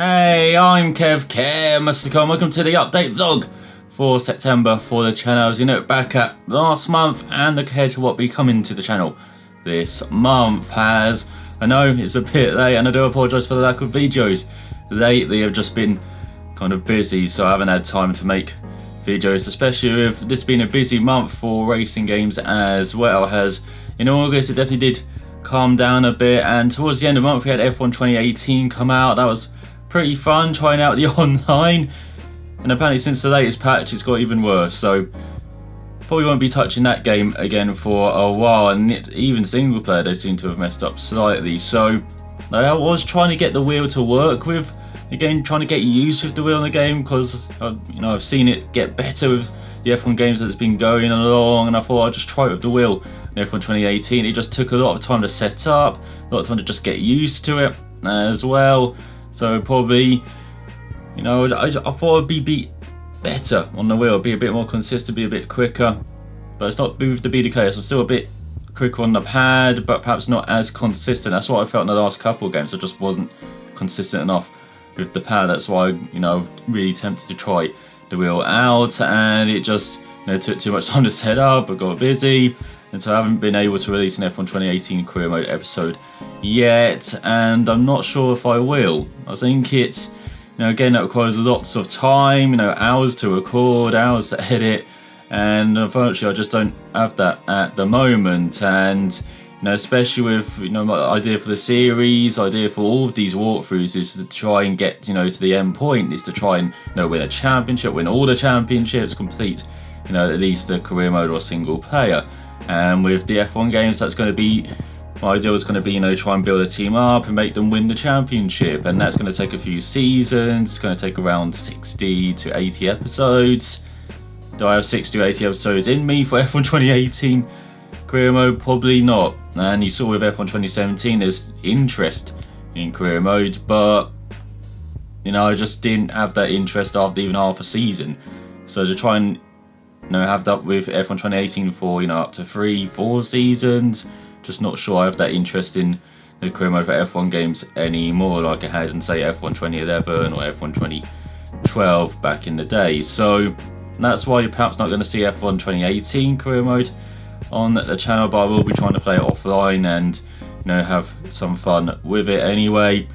Hey, I'm ElusiveKev, welcome to the update vlog for September for the channel. As you know, back at last month and look ahead to what will be coming to the channel this month. As I know it's a bit late and I do apologise for the lack of videos. Lately I've just been kind of busy, so I haven't had time to make videos, especially with this being a busy month for racing games as well. As in August it definitely did calm down a bit, and towards the end of the month we had F1 2018 come out. That was pretty fun trying out the online, and apparently since the latest patch it's got even worse, so probably won't be touching that game again for a while. And even single player they seem to have messed up slightly, so I was trying to get the wheel to work with again, trying to get used with the wheel in the game, because I've seen it get better with the F1 games that's been going along, and I thought I'd just try it with the wheel in F1 2018. It just took a lot of time to set up, a lot of time to just get used to it as well. So probably, I thought it'd be better on the wheel, be a bit more consistent, be a bit quicker. But it's not moved to be the case. I'm still a bit quicker on the pad, but perhaps not as consistent. That's what I felt in the last couple of games. I just wasn't consistent enough with the pad. That's why I'm really tempted to try the wheel out, and it just took too much time to set up. I got busy, and so I haven't been able to release an F1 2018 career mode episode yet, and I'm not sure if I will. I think it's again, that requires lots of time, hours to record, hours to edit, and unfortunately I just don't have that at the moment. And especially with my idea for the series, idea for all of these walkthroughs is to try and get to the end point, is to try and win a championship, win all the championships, complete at least the career mode or single player. And with the F1 games, that's going to be, my idea was going to be try and build a team up and make them win the championship, and that's going to take a few seasons. It's going to take around 60 to 80 episodes. Do I have 60 to 80 episodes in me for F1 2018 career mode? Probably not. And you saw with F1 2017 there's interest in career mode, but I just didn't have that interest after even half a season. So to try and have that with F1 2018 for up to 3-4 seasons, just not sure I have that interest in the career mode for F1 games anymore like I had in say F1 2011 or F1 2012 back in the day. So that's why you're perhaps not going to see F1 2018 career mode on the channel, but I will be trying to play it offline and have some fun with it anyway.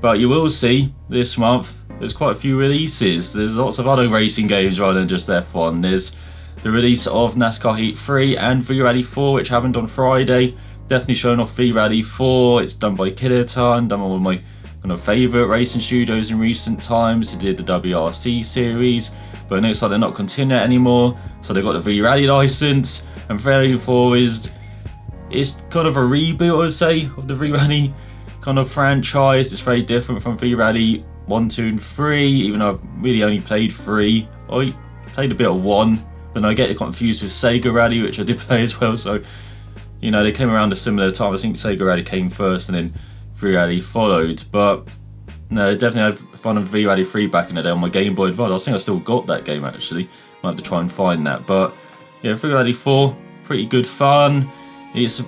But you will see this month there's quite a few releases. There's lots of other racing games rather than just F1. There's the release of NASCAR Heat 3 and V-Rally 4, which happened on Friday. Definitely showing off V-Rally 4. It's done by Kiloton, done by one of my kind of favourite racing studios in recent times. He did the WRC series, but it looks like they're not continuing it anymore, so they got the V-Rally license. And V-Rally 4 is kind of a reboot, I would say, of the V-Rally kind of franchise. It's very different from V-Rally 1, 2 and 3, even though I've really only played 3. I played a bit of 1, but I get it confused with Sega Rally, which I did play as well. So they came around a similar time. I think Sega Rally came first and then V-Rally followed. But no, definitely had fun with V-Rally 3 back in the day on my Game Boy Advance. I think I still got that game actually. Might have to try and find that. But yeah, V-Rally 4, pretty good fun. It's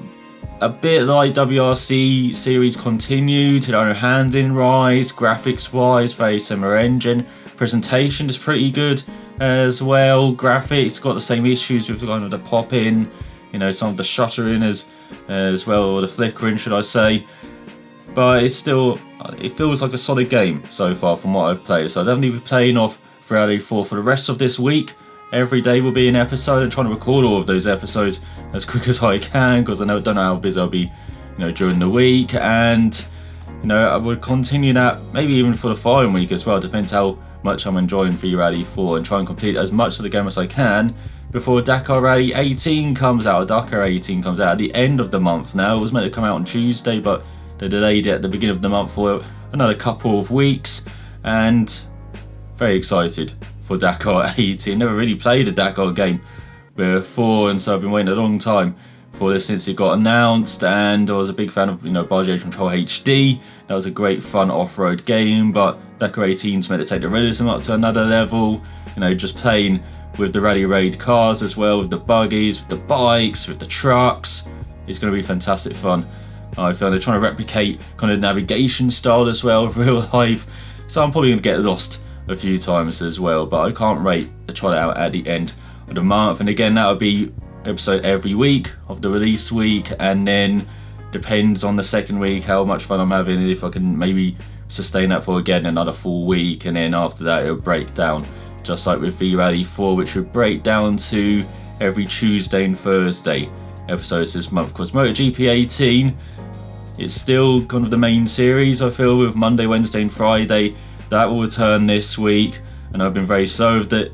a bit like WRC series continued, handling wise, graphics wise, very similar engine. Presentation is pretty good as well. Graphics got the same issues with kind of the pop-in, some of the shuttering as well, or the flickering should I say. But it feels like a solid game so far from what I've played. So I'll definitely be playing off V-Rally 4 for the rest of this week. Every day will be an episode. I'm trying to record all of those episodes as quick as I can, because I don't know how busy I'll be during the week. And I would continue that maybe even for the following week as well. Depends how much I'm enjoying V-Rally 4, and try and complete as much of the game as I can before Dakar Rally 18 comes out. Dakar 18 comes out at the end of the month now. It was meant to come out on Tuesday, but they delayed it at the beginning of the month for another couple of weeks, and very excited for Dakar 18. Never really played a Dakar game before, and so I've been waiting a long time for this since it got announced. And I was a big fan of Bargate Control HD. That was a great fun off-road game, but Dakar 18's meant to take the realism up to another level, just playing with the Rally Raid cars as well, with the buggies, with the bikes, with the trucks. It's going to be fantastic fun. I feel they're trying to replicate kind of navigation style as well of real life so I'm probably going to get lost a few times as well, but I can't wait to try it out at the end of the month. And again, that'll be episode every week of the release week, and then depends on the second week how much fun I'm having, if I can maybe sustain that for again another full week, and then after that it'll break down just like with V-Rally 4, which would break down to every Tuesday and Thursday episodes this month. Of course, MotoGP 18, it's still kind of the main series, I feel, with Monday, Wednesday and Friday. That will return this week, and I've been very slow with the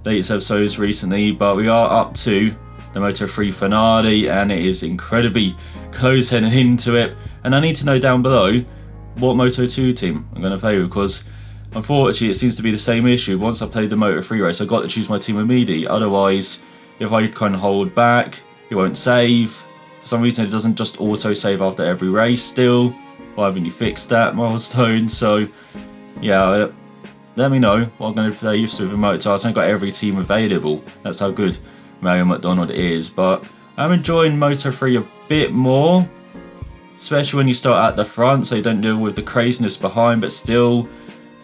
dates episodes recently, but we are up to the Moto3 finale, and it is incredibly close heading into it. And I need to know down below what Moto2 team I'm going to play with, because unfortunately it seems to be the same issue. Once I played the Moto3 race, I got to choose my team immediately. Otherwise, if I kind of hold back, it won't save. For some reason, it doesn't just auto-save after every race still. Why haven't you fixed that, Milestone? So, yeah, let me know what I'm going to play with Super Moto. I've got every team available. That's how good Mario McDonald is. But I'm enjoying Moto3 a bit more, especially when you start at the front, so you don't deal with the craziness behind. But still,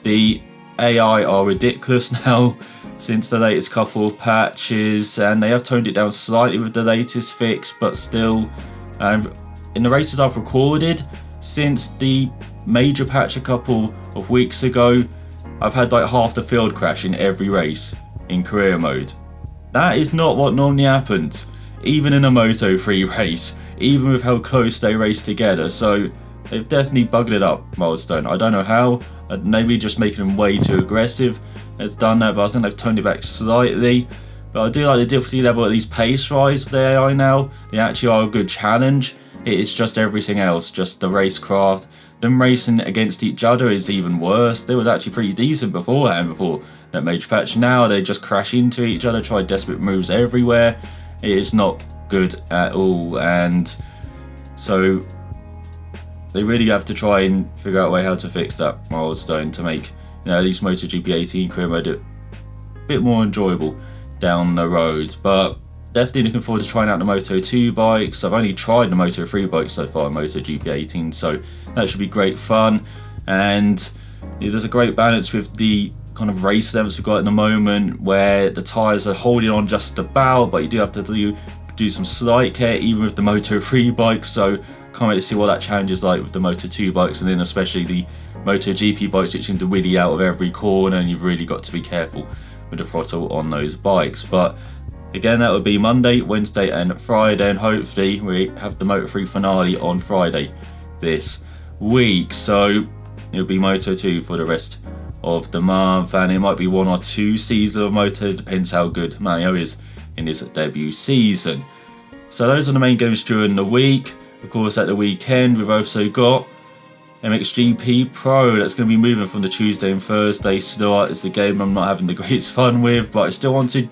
the AI are ridiculous now since the latest couple of patches, and they have toned it down slightly with the latest fix, but still, in the races I've recorded since the major patch a couple of weeks ago, I've had like half the field crash in every race in career mode. That is not what normally happens, even in a Moto3 race, even with how close they race together. So they've definitely bugged it up, Milestone. I don't know how, maybe just making them way too aggressive has done that, but I think they've toned it back slightly. But I do like the difficulty level at these pace rise for the AI now. They actually are a good challenge. It's just everything else, just the racecraft. Them racing against each other is even worse. They was actually pretty decent beforehand, before that major patch. Now they just crash into each other, try desperate moves everywhere. It is not good at all, and so they really have to try and figure out a way how to fix that, Milestone, to make, at least MotoGP 18 career mode a bit more enjoyable down the road. But definitely looking forward to trying out the Moto2 bikes. I've only tried the Moto3 bikes so far in MotoGP 18, so that should be great fun. And there's a great balance with the kind of race levels we've got at the moment, where the tyres are holding on just about, but you do have to do some slight care even with the Moto3 bikes. So can't wait to see what that challenge is like with the Moto2 bikes, and then especially the MotoGP bikes, which seem to wheelie out of every corner, and you've really got to be careful with the throttle on those bikes. But again, that would be Monday, Wednesday and Friday, and hopefully we have the Moto3 finale on Friday this week. So it'll be Moto2 for the rest of the month, and it might be 1 or 2 seasons of Moto, depends how good Mario is in his debut season. So those are the main games during the week. Of course, at the weekend we've also got MXGP Pro. That's going to be moving from the Tuesday and Thursday slot. It's a game I'm not having the greatest fun with, but I still want to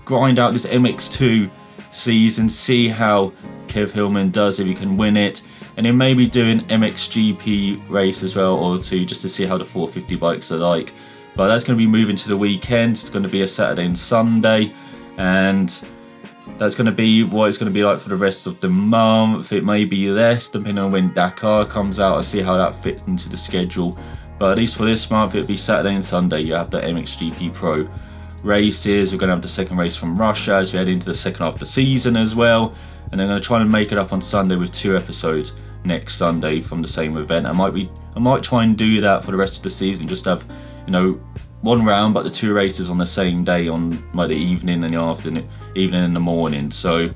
grind out this MX2 season, see how Kev Hillman does, if he can win it, and then maybe do an MXGP race as well or two, just to see how the 450 bikes are like. But that's going to be moving to the weekend. It's going to be a Saturday and Sunday, and that's going to be what it's going to be like for the rest of the month. It may be less depending on when Dakar comes out. I'll see how that fits into the schedule, but at least for this month it'll be Saturday and Sunday. You have the MXGP Pro races. We're going to have the second race from Russia as we head into the second half of the season as well, and I'm going to try and make it up on Sunday with 2 episodes next Sunday from the same event. I might try and do that for the rest of the season, just have, one round but the 2 races on the same day, on like the evening and the afternoon, evening and the morning. So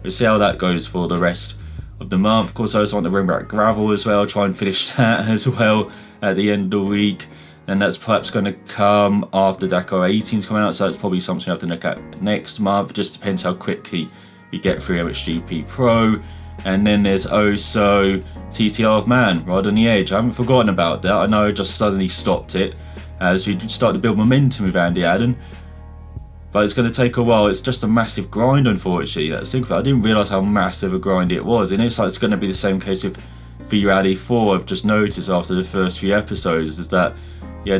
we'll see how that goes for the rest of the month. Of course, I also want to bring back gravel as well, try and finish that as well at the end of the week, and that's perhaps going to come after Dakar 18's coming out, so that's probably something I have to look at next month. Just depends how quickly we get through MXGP Pro. And then there's also TTR of Man, Ride on the Edge. I haven't forgotten about that. I know I just suddenly stopped it as we start to build momentum with Andy Adden, but it's going to take a while. It's just a massive grind, unfortunately. That's the thing. I didn't realise how massive a grind it was, and it's like it's going to be the same case with V-Rally 4. I've just noticed after the first few episodes is that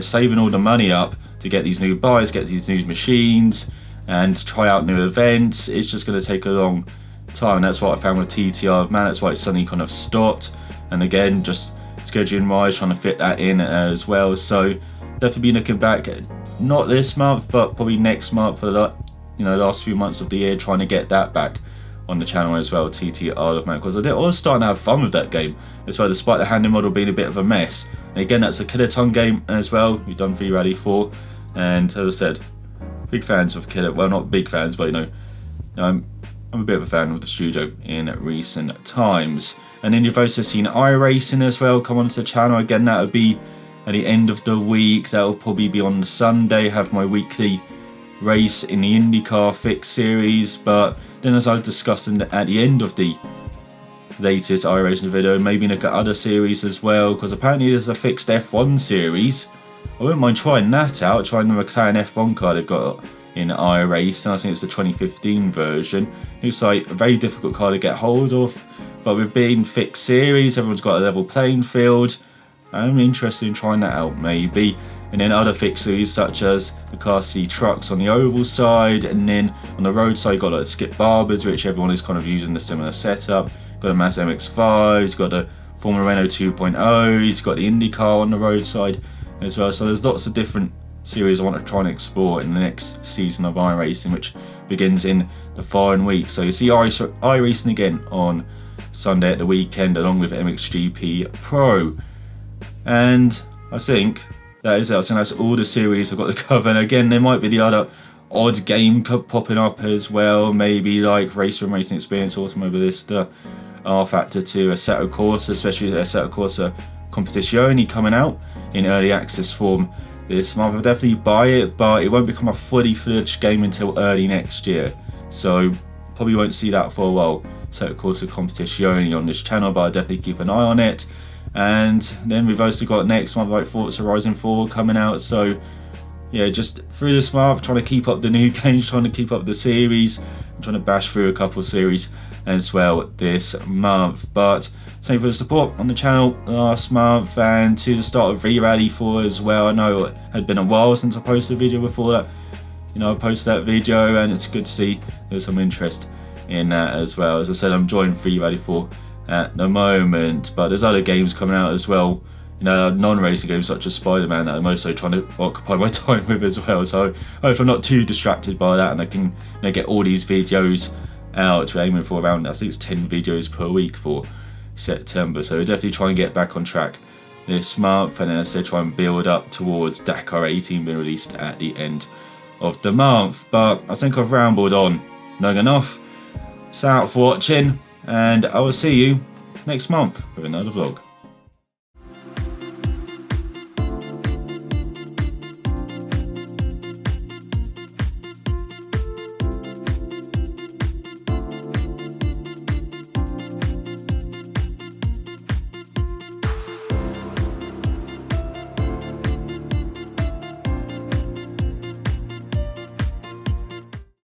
saving all the money up to get these new bikes, get these new machines, and try out new events, it's just going to take a long time. That's what I found with TTR of Man. That's why it suddenly kind of stopped. And again, just scheduling wise, trying to fit that in as well. So definitely be looking back, not this month, but probably next month for the last few months of the year, trying to get that back on the channel as well. TT Isle of Man, because I was starting to have fun with that game as well, despite the handling model being a bit of a mess. And again, that's a Kiloton game as well. We've done V-Rally 4, and as I said, big fans of Killer. Well, not big fans, but I'm a bit of a fan of the studio in recent times. And then you've also seen iRacing as well come onto the channel. Again, that would be at the end of the week. That will probably be on the Sunday. Have my weekly race in the IndyCar Fix series. But then, as I've discussed at the end of the latest iRacing video, maybe look at other series as well, because apparently there's a fixed F1 series. I wouldn't mind trying that out, trying the McLaren F1 car they've got in iRacing. I think it's the 2015 version. Looks like a very difficult car to get hold of, but with being fixed series, everyone's got a level playing field. I'm interested in trying that out maybe. And then other fixed series such as the Class C trucks on the oval side, and then on the road side got like Skip Barbers, which everyone is kind of using the similar setup. Got a Mazda MX-5, he's got the Formula Renault 2.0, he's got the IndyCar on the road side as well. So there's lots of different series I want to try and explore in the next season of iRacing, which begins in the following week. So you see iRacing again on Sunday at the weekend, along with MXGP Pro. And I think that is it. I think that's all the series I've got to cover. And again, there might be the other odd game popping up as well, maybe like Racer and Racing Experience, Automobilista, R-Factor 2, Assetto Corsa, especially Assetto Corsa Competizione coming out in early access form this month. I'll definitely buy it, but it won't become a fully fledged game until early next year, so probably won't see that for a while. Assetto Corsa Competizione on this channel, but I'll definitely keep an eye on it. And then we've also got next month like Forza Horizon 4 coming out, so yeah, just through this month trying to keep up the new games, trying to keep up the series, I'm trying to bash through a couple of series as well this month. But thank you for the support on the channel last month, and to the start of V-Rally 4 as well. I know it had been a while since I posted a video before that. I posted that video, and it's good to see there's some interest in that as well. As I said, I'm enjoying V-Rally 4 at the moment, but there's other games coming out as well, non-racing games such as Spider-Man, that I'm also trying to occupy my time with as well. So I hope I'm not too distracted by that, and I can get all these videos out. We're aiming for around, I think it's 10 videos per week for September, so we'll definitely try and get back on track this month, and then as I said, try and build up towards Dakar 18 being released at the end of the month. But I think I've rambled on long enough. Thanks for watching, and I will see you next month with another vlog.